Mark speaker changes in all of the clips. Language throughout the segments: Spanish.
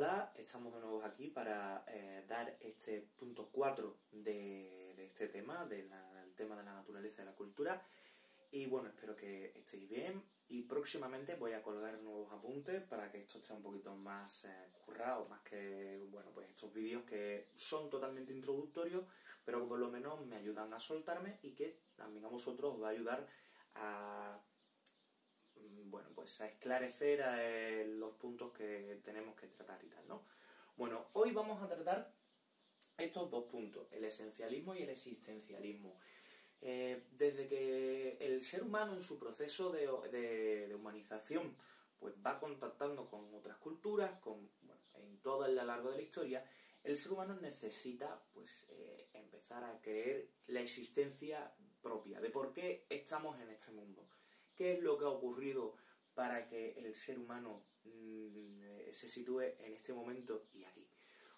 Speaker 1: Hola, estamos de nuevo aquí para dar este punto 4 de este tema, del tema de la naturaleza y la cultura. Y bueno, espero que estéis bien y próximamente voy a colgar nuevos apuntes para que esto esté un poquito más currado, más que, bueno, pues estos vídeos que son totalmente introductorios, pero que por lo menos me ayudan a soltarme y que también a vosotros os va a ayudar a, bueno, pues a esclarecer los puntos que tenemos que tratar y tal, ¿no? Bueno, hoy vamos a tratar estos dos puntos, el esencialismo y el existencialismo. Desde que el ser humano en su proceso de humanización pues va contactando con otras culturas, en todo el largo de la historia, el ser humano necesita pues empezar a creer la existencia propia, de por qué estamos en este mundo. ¿Qué es lo que ha ocurrido para que el ser humano se sitúe en este momento y aquí?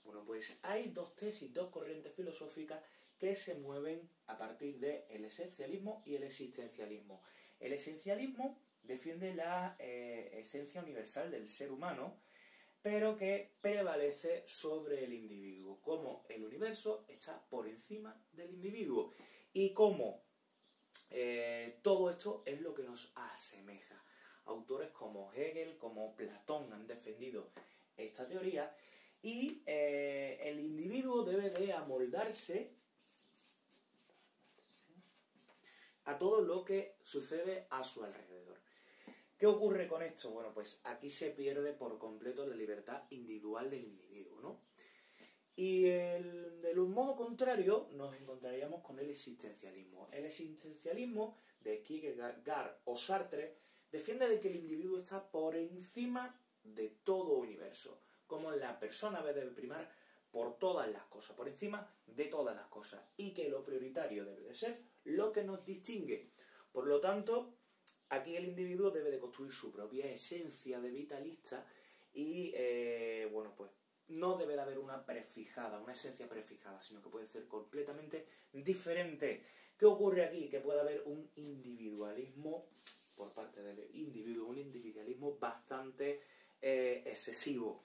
Speaker 1: Bueno, pues hay dos tesis, dos corrientes filosóficas que se mueven a partir del esencialismo y el existencialismo. El esencialismo defiende la esencia universal del ser humano, pero que prevalece sobre el individuo, como el universo está por encima del individuo y como todo esto es lo que nos asemeja. Autores como Hegel, como Platón han defendido esta teoría y el individuo debe de amoldarse a todo lo que sucede a su alrededor. ¿Qué ocurre con esto? Bueno, pues aquí se pierde por completo la libertad individual del individuo, ¿no? Y de un modo contrario nos encontraríamos con el existencialismo. El existencialismo de Kierkegaard o Sartre defiende de que el individuo está por encima de todo universo, como la persona debe primar por todas las cosas, por encima de todas las cosas, y que lo prioritario debe de ser lo que nos distingue. Por lo tanto, aquí el individuo debe de construir su propia esencia de vitalista y, bueno, pues no debe de haber una esencia prefijada, sino que puede ser completamente diferente. ¿Qué ocurre aquí? Que puede haber un individualismo por parte del individuo, un individualismo bastante excesivo.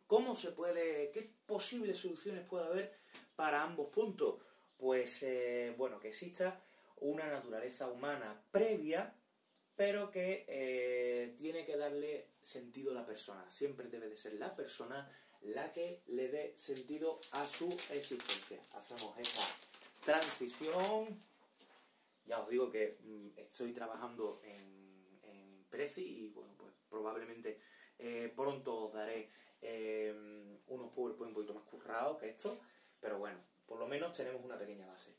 Speaker 1: ¿Qué posibles soluciones puede haber para ambos puntos? Pues, bueno, que exista una naturaleza humana previa, pero que tiene que darle sentido a la persona. Siempre debe de ser la persona la que le dé sentido a su existencia. Hacemos esta transición. Ya os digo que estoy trabajando en Prezi y, bueno, pues probablemente pronto os daré unos PowerPoint un poquito más currados que estos, pero bueno, por lo menos tenemos una pequeña base.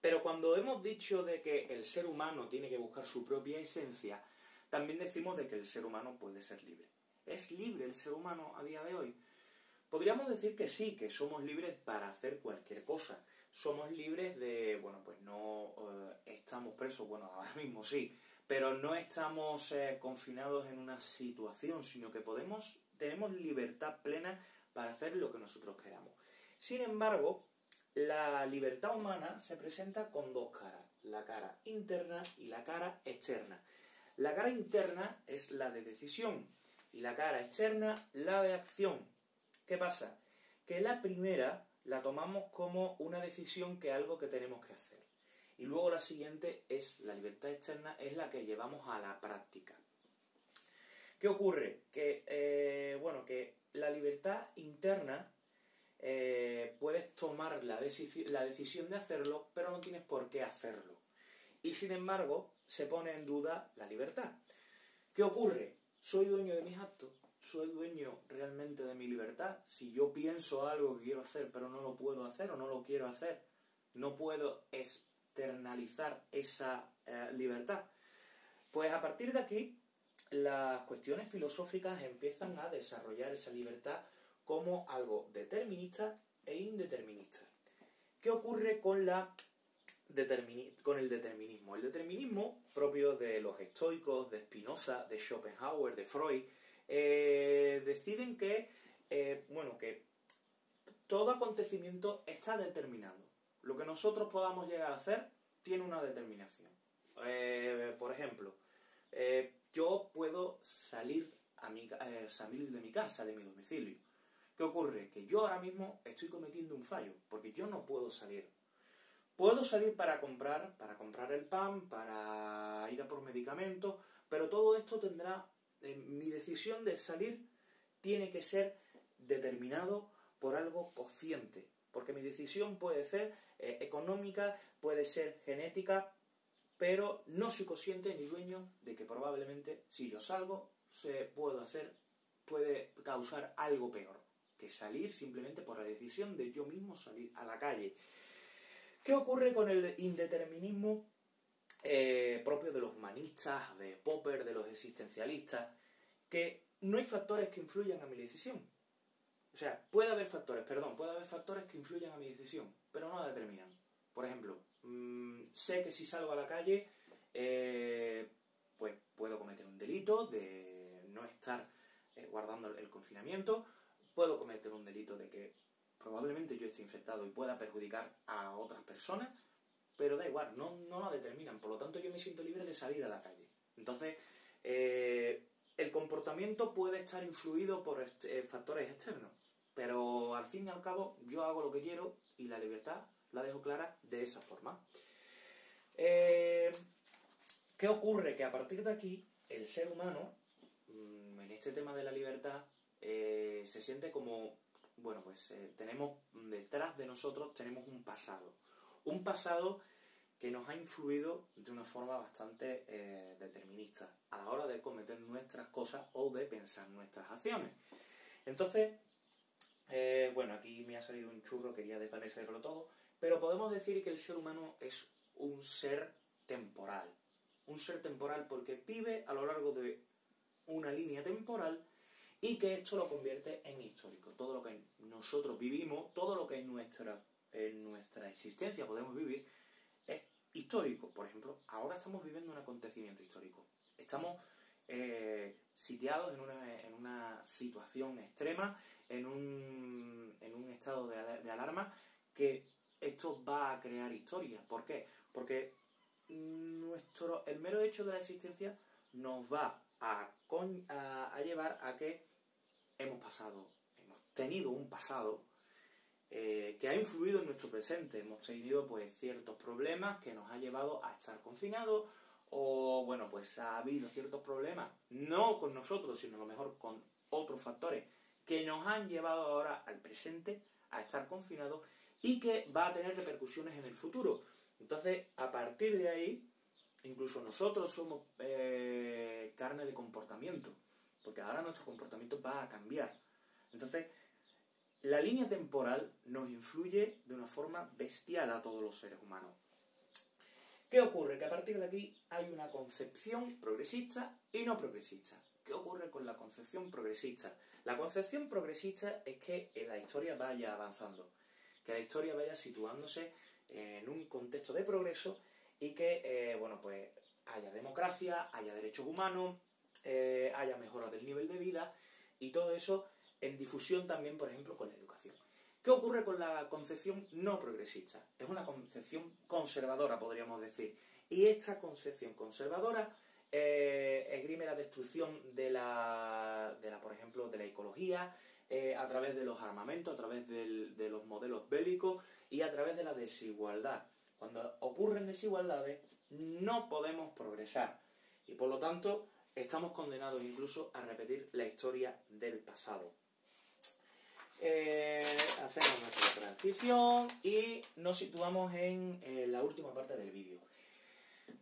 Speaker 1: Pero cuando hemos dicho de que el ser humano tiene que buscar su propia esencia, también decimos de que el ser humano puede ser libre. ¿Es libre el ser humano a día de hoy? Podríamos decir que sí, que somos libres para hacer cualquier cosa. Somos libres de, bueno, pues no estamos presos, bueno, ahora mismo sí, pero no estamos confinados en una situación, sino que tenemos libertad plena para hacer lo que nosotros queramos. Sin embargo, la libertad humana se presenta con dos caras, la cara interna y la cara externa. La cara interna es la de decisión y la cara externa la de acción. ¿Qué pasa? Que la primera la tomamos como una decisión, que algo que tenemos que hacer. Y luego la siguiente es la libertad externa, es la que llevamos a la práctica. ¿Qué ocurre? Que, bueno, que la libertad interna puedes tomar la decisión de hacerlo, pero no tienes por qué hacerlo. Y sin embargo, se pone en duda la libertad. ¿Qué ocurre? ¿Soy dueño de mis actos? ¿Soy dueño realmente de mi libertad? Si yo pienso algo que quiero hacer, pero no lo puedo hacer o no lo quiero hacer, no puedo externalizar esa libertad. Pues a partir de aquí, las cuestiones filosóficas empiezan a desarrollar esa libertad como algo determinista e indeterminista. ¿Qué ocurre con el determinismo? El determinismo, propio de los estoicos, de Spinoza, de Schopenhauer, de Freud, deciden que, bueno, que todo acontecimiento está determinado. Lo que nosotros podamos llegar a hacer tiene una determinación. Por ejemplo, yo puedo salir a salir de mi casa, de mi domicilio. ¿Qué ocurre? Que yo ahora mismo estoy cometiendo un fallo, porque yo no puedo salir. Puedo salir para comprar el pan, para ir a por medicamentos, pero todo esto tendrá, mi decisión de salir tiene que ser determinado por algo consciente, porque mi decisión puede ser económica, puede ser genética, pero no soy consciente ni dueño de que probablemente si yo salgo puede causar algo peor que salir simplemente por la decisión de yo mismo salir a la calle. ¿Qué ocurre con el indeterminismo propio de los humanistas, de Popper, de los existencialistas? Que no hay factores que influyan a mi decisión. O sea, puede haber factores que influyan a mi decisión, pero no la determinan. Por ejemplo, sé que si salgo a la calle, pues puedo cometer un delito de no estar guardando el confinamiento, puedo cometer un delito de que probablemente yo esté infectado y pueda perjudicar a otras personas, pero da igual, no la determinan. Por lo tanto, yo me siento libre de salir a la calle. Entonces, el comportamiento puede estar influido por factores externos, pero al fin y al cabo yo hago lo que quiero y la libertad la dejo clara de esa forma. ¿Qué ocurre? Que a partir de aquí el ser humano, en este tema de la libertad, se siente como, bueno, pues tenemos detrás de nosotros tenemos un pasado que nos ha influido de una forma bastante determinista a la hora de cometer nuestras cosas o de pensar nuestras acciones. Entonces, bueno, aquí me ha salido un churro, quería desvanecerlo todo, pero podemos decir que el ser humano es un ser temporal. Un ser temporal porque vive a lo largo de una línea temporal y que esto lo convierte en histórico. Todo lo que nosotros vivimos, todo lo que en nuestra existencia podemos vivir, es histórico. Por ejemplo, ahora estamos viviendo un acontecimiento histórico. Estamos sitiados en una situación extrema, en un estado de alarma, que esto va a crear historia. ¿Por qué? Porque el mero hecho de la existencia nos va a llevar a que hemos tenido un pasado que ha influido en nuestro presente. Hemos tenido pues ciertos problemas que nos ha llevado a estar confinados, o bueno, pues ha habido ciertos problemas, no con nosotros, sino a lo mejor con otros factores que nos han llevado ahora al presente a estar confinados y que va a tener repercusiones en el futuro. Entonces, a partir de ahí, incluso nosotros somos carne de comportamiento, porque ahora nuestro comportamiento va a cambiar. Entonces, la línea temporal nos influye de una forma bestial a todos los seres humanos. ¿Qué ocurre? Que a partir de aquí hay una concepción progresista y no progresista. ¿Qué ocurre con la concepción progresista? La concepción progresista es que la historia vaya avanzando, que la historia vaya situándose en un contexto de progreso y que, bueno, pues haya democracia, haya derechos humanos, haya mejora del nivel de vida y todo eso en difusión también, por ejemplo, con la educación. ¿Qué ocurre con la concepción no progresista? Es una concepción conservadora, podríamos decir. Y esta concepción conservadora esgrime la destrucción por ejemplo, de la ecología, a través de los armamentos, a través de los modelos bélicos y a través de la desigualdad. Cuando ocurren desigualdades, no podemos progresar. Y por lo tanto, estamos condenados incluso a repetir la historia del pasado. Hacemos nuestra transición y nos situamos en la última parte del vídeo.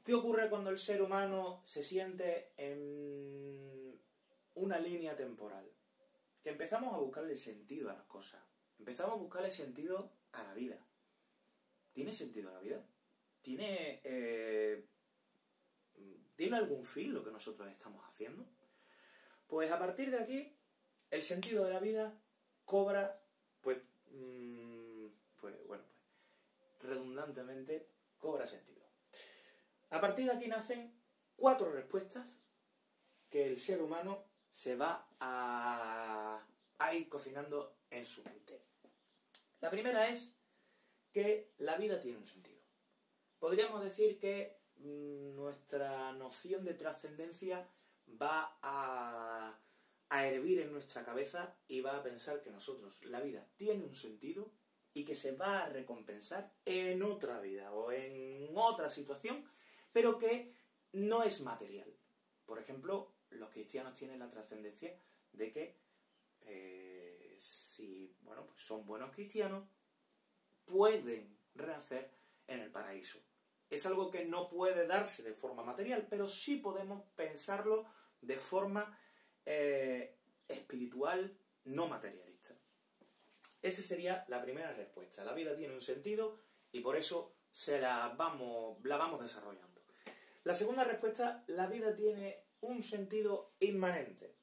Speaker 1: ¿Qué ocurre cuando el ser humano se siente en una línea temporal? Que empezamos a buscarle sentido a las cosas. Empezamos a buscarle sentido a la vida. ¿Tiene sentido la vida? ¿Tiene algún fin lo que nosotros estamos haciendo? Pues a partir de aquí, el sentido de la vida cobra, redundantemente, cobra sentido. A partir de aquí nacen 4 respuestas que el ser humano se va a ir cocinando en su mente. La primera es que la vida tiene un sentido. Podríamos decir que nuestra noción de trascendencia va a nuestra cabeza y va a pensar que la vida tiene un sentido y que se va a recompensar en otra vida o en otra situación, pero que no es material. Por ejemplo, los cristianos tienen la trascendencia de que si pues son buenos cristianos, pueden renacer en el paraíso. Es algo que no puede darse de forma material, pero sí podemos pensarlo de forma espiritual, no materialista. Esa sería la primera respuesta. La vida tiene un sentido y por eso la vamos desarrollando. La segunda respuesta, la vida tiene un sentido inmanente.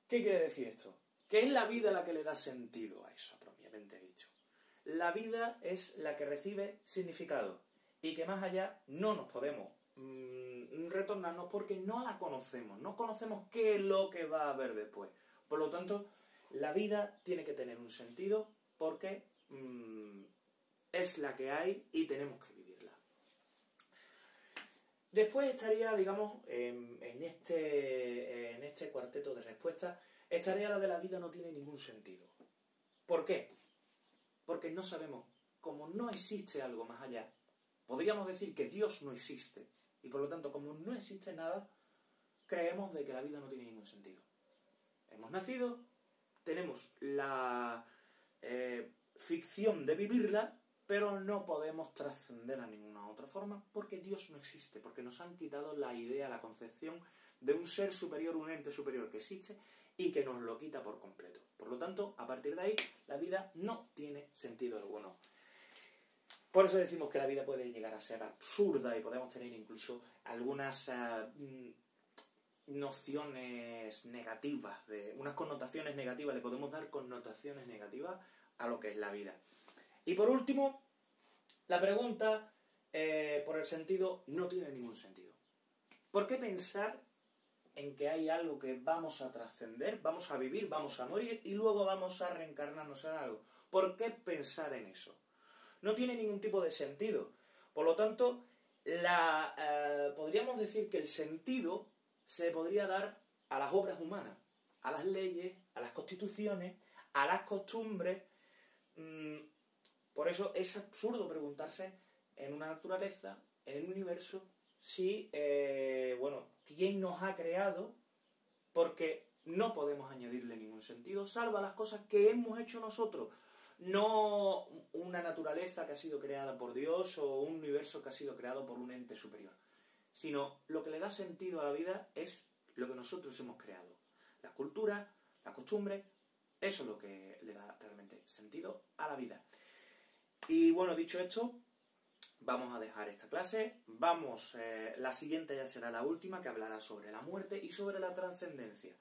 Speaker 1: ¿Qué quiere decir esto? Que es la vida la que le da sentido a eso, propiamente dicho. La vida es la que recibe significado y que más allá no nos podemos retornarnos porque no la conocemos, no conocemos qué es lo que va a haber después. Por lo tanto, la vida tiene que tener un sentido porque es la que hay y tenemos que vivirla. Después estaría, digamos, en este cuarteto de respuestas, estaría la de la vida no tiene ningún sentido. ¿Por qué? Porque no sabemos, como no existe algo más allá, podríamos decir que Dios no existe. Y por lo tanto, como no existe nada, creemos de que la vida no tiene ningún sentido. Hemos nacido, tenemos la ficción de vivirla, pero no podemos trascender a ninguna otra forma porque Dios no existe, porque nos han quitado la idea, la concepción de un ser superior, un ente superior que existe y que nos lo quita por completo. Por lo tanto, a partir de ahí, la vida no tiene sentido alguno. Por eso decimos que la vida puede llegar a ser absurda y podemos tener incluso algunas nociones negativas, unas connotaciones negativas, le podemos dar connotaciones negativas a lo que es la vida. Y por último, la pregunta por el sentido no tiene ningún sentido. ¿Por qué pensar en que hay algo que vamos a trascender, vamos a vivir, vamos a morir y luego vamos a reencarnarnos en algo? ¿Por qué pensar en eso? No tiene ningún tipo de sentido. Por lo tanto, podríamos decir que el sentido se podría dar a las obras humanas, a las leyes, a las constituciones, a las costumbres. Por eso es absurdo preguntarse en una naturaleza, en un universo, si, quién nos ha creado, porque no podemos añadirle ningún sentido, salvo a las cosas que hemos hecho nosotros. No una naturaleza que ha sido creada por Dios o un universo que ha sido creado por un ente superior, sino lo que le da sentido a la vida es lo que nosotros hemos creado. La cultura, la costumbre, eso es lo que le da realmente sentido a la vida. Y bueno, dicho esto, vamos a dejar esta clase. La siguiente ya será la última, que hablará sobre la muerte y sobre la trascendencia.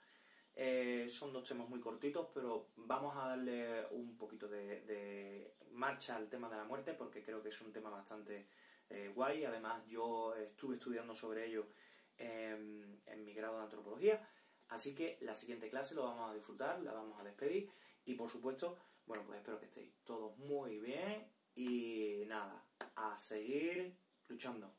Speaker 1: Son dos temas muy cortitos, pero vamos a darle un poquito de marcha al tema de la muerte porque creo que es un tema bastante guay. Además, yo estuve estudiando sobre ello en mi grado de antropología, así que la siguiente clase lo vamos a disfrutar, la vamos a despedir y por supuesto, pues espero que estéis todos muy bien y nada, a seguir luchando.